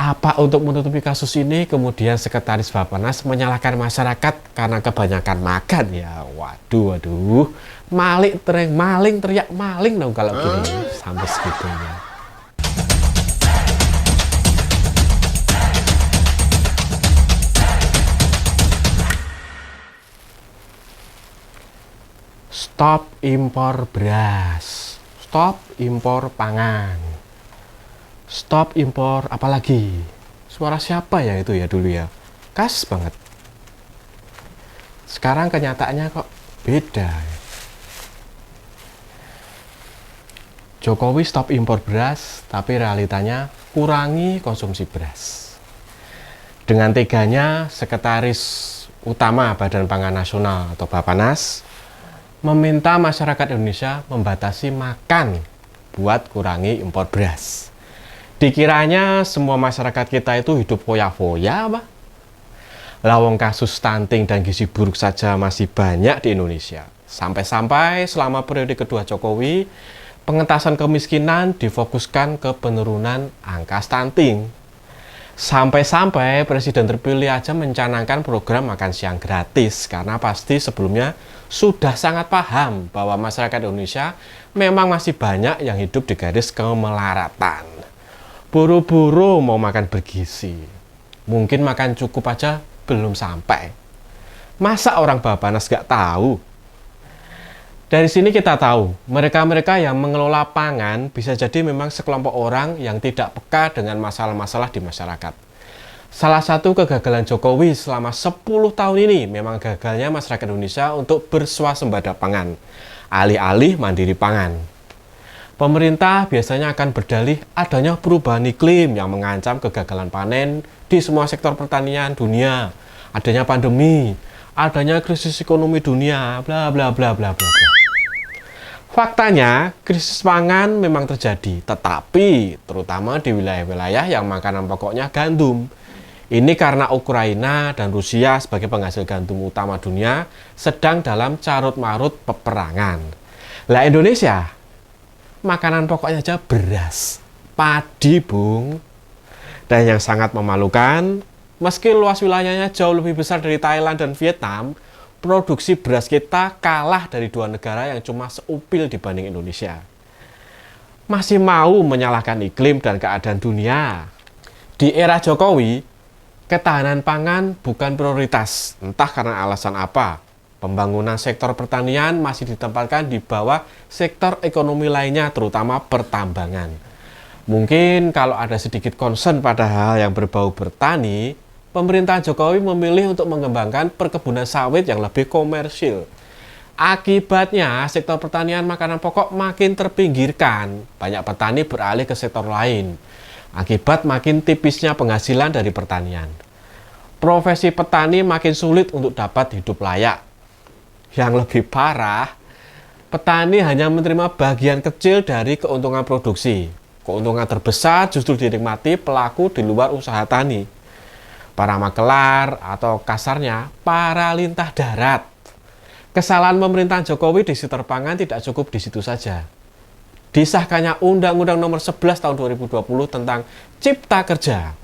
Apa untuk menutupi kasus ini kemudian Sekretaris Bappenas menyalahkan masyarakat karena kebanyakan makan ya? Waduh, maling teriak maling dong kalau gini sampai segitunya. Stop impor beras, stop impor pangan, stop impor apalagi. Suara siapa ya itu ya dulu ya? Khas banget. Sekarang kenyataannya kok beda. Jokowi stop impor beras, tapi realitanya kurangi konsumsi beras. Dengan teganya, Sekretaris Utama Badan Pangan Nasional atau Bappenas meminta masyarakat Indonesia membatasi makan buat kurangi impor beras. Dikiranya semua masyarakat kita itu hidup foya-foya apa? Lawang kasus stunting dan gizi buruk saja masih banyak di Indonesia. Sampai-sampai selama periode kedua Jokowi, pengentasan kemiskinan difokuskan ke penurunan angka stunting. Sampai-sampai Presiden terpilih aja mencanangkan program makan siang gratis karena pasti sebelumnya sudah sangat paham bahwa masyarakat Indonesia memang masih banyak yang hidup di garis kemelaratan. Buru-buru mau makan bergizi. Mungkin makan cukup aja belum sampai. Masa orang Bappenas gak tahu? Dari sini kita tahu, mereka-mereka yang mengelola pangan bisa jadi memang sekelompok orang yang tidak peka dengan masalah-masalah di masyarakat. Salah satu kegagalan Jokowi selama 10 tahun ini memang gagalnya masyarakat Indonesia untuk berswasembada pangan, alih-alih mandiri pangan. Pemerintah biasanya akan berdalih adanya perubahan iklim yang mengancam kegagalan panen di semua sektor pertanian dunia, adanya pandemi, adanya krisis ekonomi dunia, bla bla bla bla bla bla. Faktanya, krisis pangan memang terjadi, tetapi terutama di wilayah-wilayah yang makanan pokoknya gandum. Ini karena Ukraina dan Rusia sebagai penghasil gandum utama dunia sedang dalam carut-marut peperangan. Lah Indonesia, makanan pokoknya aja beras, padi bung. Dan yang sangat memalukan, meski luas wilayahnya jauh lebih besar dari Thailand dan Vietnam, produksi beras kita kalah dari dua negara yang cuma seupil dibanding Indonesia. Masih mau menyalahkan iklim dan keadaan dunia. Di era Jokowi, ketahanan pangan bukan prioritas, entah karena alasan apa. Pembangunan sektor pertanian masih ditempatkan di bawah sektor ekonomi lainnya, terutama pertambangan. Mungkin kalau ada sedikit concern pada hal yang berbau bertani, pemerintah Jokowi memilih untuk mengembangkan perkebunan sawit yang lebih komersil. Akibatnya, sektor pertanian makanan pokok makin terpinggirkan. Banyak petani beralih ke sektor lain. Akibat makin tipisnya penghasilan dari pertanian. Profesi petani makin sulit untuk dapat hidup layak. Yang lebih parah, petani hanya menerima bagian kecil dari keuntungan produksi. Keuntungan terbesar justru dinikmati pelaku di luar usaha tani. Para makelar atau kasarnya para lintah darat. Kesalahan pemerintahan Jokowi di sektor pangan tidak cukup di situ saja. Disahkannya Undang-Undang Nomor 11 Tahun 2020 tentang Cipta Kerja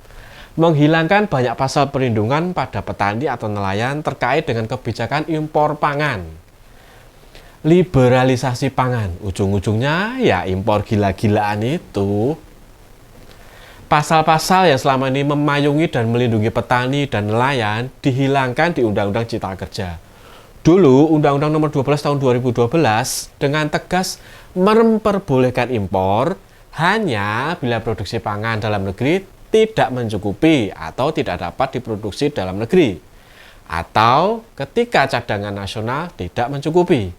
menghilangkan banyak pasal perlindungan pada petani atau nelayan terkait dengan kebijakan impor pangan. Liberalisasi pangan, ujung-ujungnya ya impor gila-gilaan itu. Pasal-pasal yang selama ini memayungi dan melindungi petani dan nelayan dihilangkan di Undang-Undang Cipta Kerja. Dulu, Undang-Undang Nomor 12 Tahun 2012 dengan tegas memperbolehkan impor hanya bila produksi pangan dalam negeri tidak mencukupi atau tidak dapat diproduksi dalam negeri, atau ketika cadangan nasional tidak mencukupi.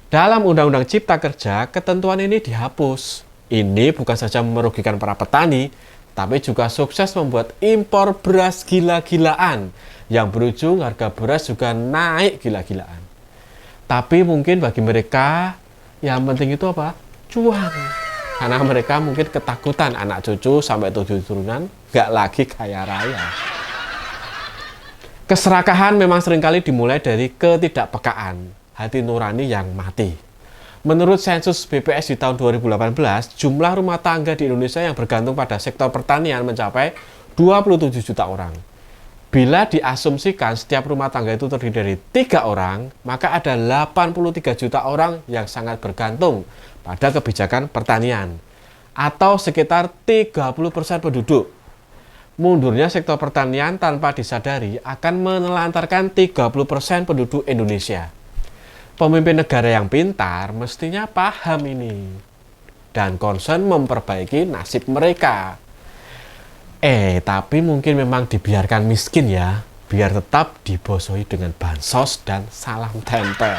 Dalam Undang-Undang Cipta Kerja, ketentuan ini dihapus. Ini bukan saja merugikan para petani, tapi juga sukses membuat impor beras gila-gilaan yang berujung harga beras juga naik gila-gilaan. Tapi mungkin bagi mereka yang penting itu apa? Cuan. Karena mereka mungkin ketakutan anak cucu sampai 7 turunan gak lagi kaya raya. Keserakahan memang seringkali dimulai dari ketidakpekaan, hati nurani yang mati. Menurut sensus BPS di tahun 2018, jumlah rumah tangga di Indonesia yang bergantung pada sektor pertanian mencapai 27 juta orang. Bila diasumsikan setiap rumah tangga itu terdiri dari 3 orang, maka ada 83 juta orang yang sangat bergantung pada kebijakan pertanian, atau sekitar 30% penduduk. Mundurnya sektor pertanian tanpa disadari akan menelantarkan 30% penduduk Indonesia. Pemimpin negara yang pintar mestinya paham ini dan concern memperbaiki nasib mereka. Tapi mungkin memang dibiarkan miskin ya, biar tetap dibosohi dengan bansos dan salam tempel.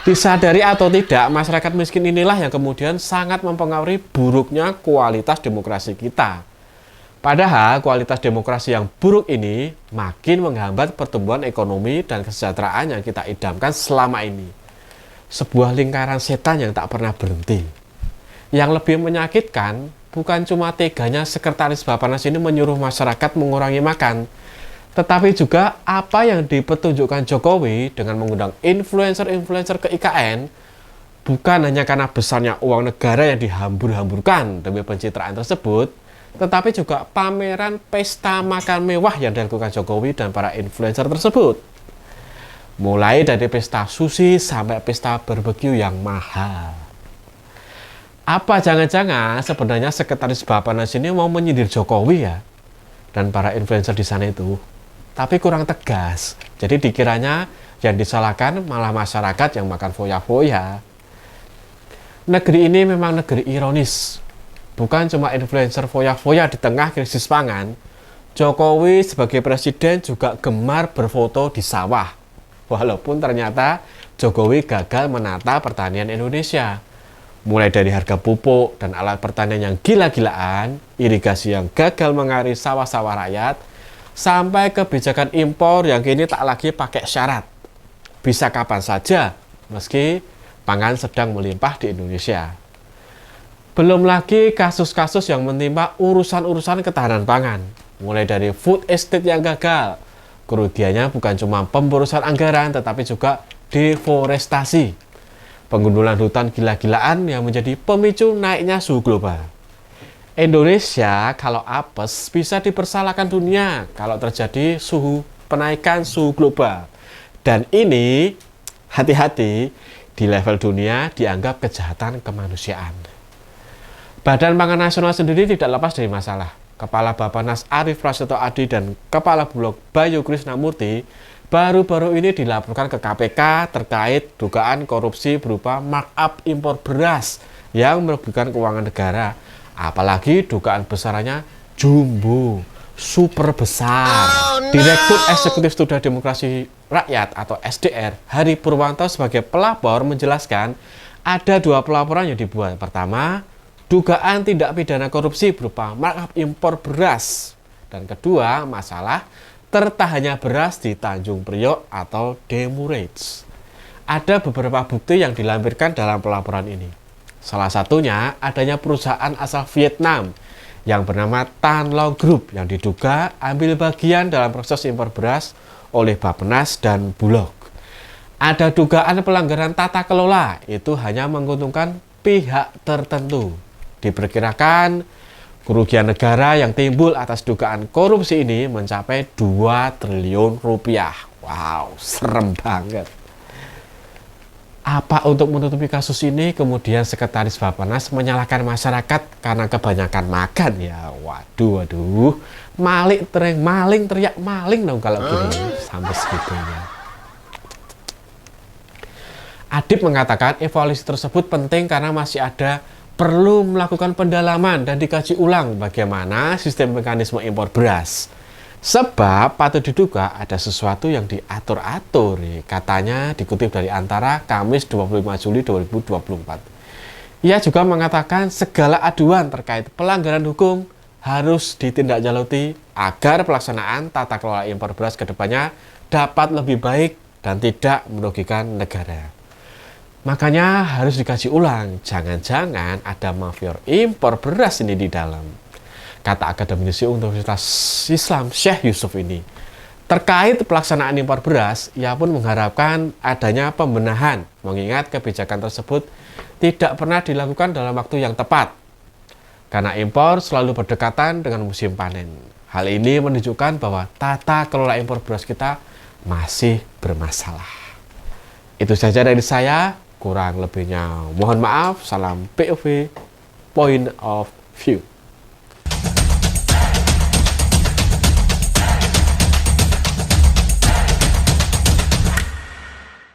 Disadari atau tidak, masyarakat miskin inilah yang kemudian sangat mempengaruhi buruknya kualitas demokrasi kita. Padahal kualitas demokrasi yang buruk ini makin menghambat pertumbuhan ekonomi dan kesejahteraan yang kita idamkan selama ini. Sebuah lingkaran setan yang tak pernah berhenti. Yang lebih menyakitkan, bukan cuma teganya Sekretaris Bappenas ini menyuruh masyarakat mengurangi makan, tetapi juga apa yang dipertunjukkan Jokowi dengan mengundang influencer-influencer ke IKN, bukan hanya karena besarnya uang negara yang dihambur-hamburkan demi pencitraan tersebut, tetapi juga pameran pesta makan mewah yang dilakukan Jokowi dan para influencer tersebut. Mulai dari pesta sushi sampai pesta barbeque yang mahal. Apa jangan-jangan sebenarnya Sekretaris Bappenas ini mau menyindir Jokowi ya dan para influencer di sana itu, tapi kurang tegas. Jadi dikiranya yang disalahkan malah masyarakat yang makan foya-foya. Negeri ini memang negeri ironis. Bukan cuma influencer foya-foya di tengah krisis pangan, Jokowi sebagai presiden juga gemar berfoto di sawah. Walaupun ternyata Jokowi gagal menata pertanian Indonesia. Mulai dari harga pupuk dan alat pertanian yang gila-gilaan, irigasi yang gagal mengairi sawah-sawah rakyat, sampai kebijakan impor yang kini tak lagi pakai syarat. Bisa kapan saja, meski pangan sedang melimpah di Indonesia. Belum lagi kasus-kasus yang menimpa urusan-urusan ketahanan pangan, mulai dari food estate yang gagal. Kerugiannya bukan cuma pemborosan anggaran, tetapi juga deforestasi. Penggundulan hutan gila-gilaan yang menjadi pemicu naiknya suhu global. Indonesia kalau apes bisa dipersalahkan dunia kalau terjadi penaikan suhu global. Dan ini, hati-hati, di level dunia dianggap kejahatan kemanusiaan. Badan Pangan Nasional sendiri tidak lepas dari masalah. Kepala Bappenas Arief Prasetyo Adi dan Kepala Bulog Bayu Krisnamurti baru-baru ini dilaporkan ke KPK terkait dugaan korupsi berupa markup impor beras yang merugikan keuangan negara. Apalagi dugaan besarannya jumbo, super besar. Direktur Eksekutif Studi Demokrasi Rakyat atau SDR, Hari Purwanto sebagai pelapor menjelaskan ada 2 pelaporan yang dibuat. Pertama, dugaan tindak pidana korupsi berupa markup impor beras. Dan kedua, masalah tertahannya beras di Tanjung Priok atau demurrage. Ada beberapa bukti yang dilampirkan dalam pelaporan ini. Salah satunya adanya perusahaan asal Vietnam yang bernama Tan Long Group yang diduga ambil bagian dalam proses impor beras oleh Bappenas dan Bulog. Ada dugaan pelanggaran tata kelola, itu hanya menguntungkan pihak tertentu. Diperkirakan kerugian negara yang timbul atas dugaan korupsi ini mencapai 2 triliun rupiah. Wow, serem banget. Apa untuk menutupi kasus ini kemudian Sekretaris Bappenas menyalahkan masyarakat karena kebanyakan makan ya? Waduh. Maling teriak maling dong kalau gini. Sampai segitunya. Adib mengatakan evaluasi tersebut penting karena masih ada perlu melakukan pendalaman dan dikaji ulang bagaimana sistem mekanisme impor beras. Sebab patut diduga ada sesuatu yang diatur-atur, katanya dikutip dari Antara Kamis 25 Juli 2024. Ia juga mengatakan segala aduan terkait pelanggaran hukum harus ditindaklanjuti agar pelaksanaan tata kelola impor beras kedepannya dapat lebih baik dan tidak merugikan negara. Makanya harus dikaji ulang, jangan-jangan ada mafia impor beras ini di dalam. Kata akademisi Universitas Islam Syekh Yusuf ini. Terkait pelaksanaan impor beras, ia pun mengharapkan adanya pembenahan, mengingat kebijakan tersebut tidak pernah dilakukan dalam waktu yang tepat. Karena impor selalu berdekatan dengan musim panen. Hal ini menunjukkan bahwa tata kelola impor beras kita masih bermasalah. Itu saja dari saya, kurang lebihnya mohon maaf. Salam POV, Point of View.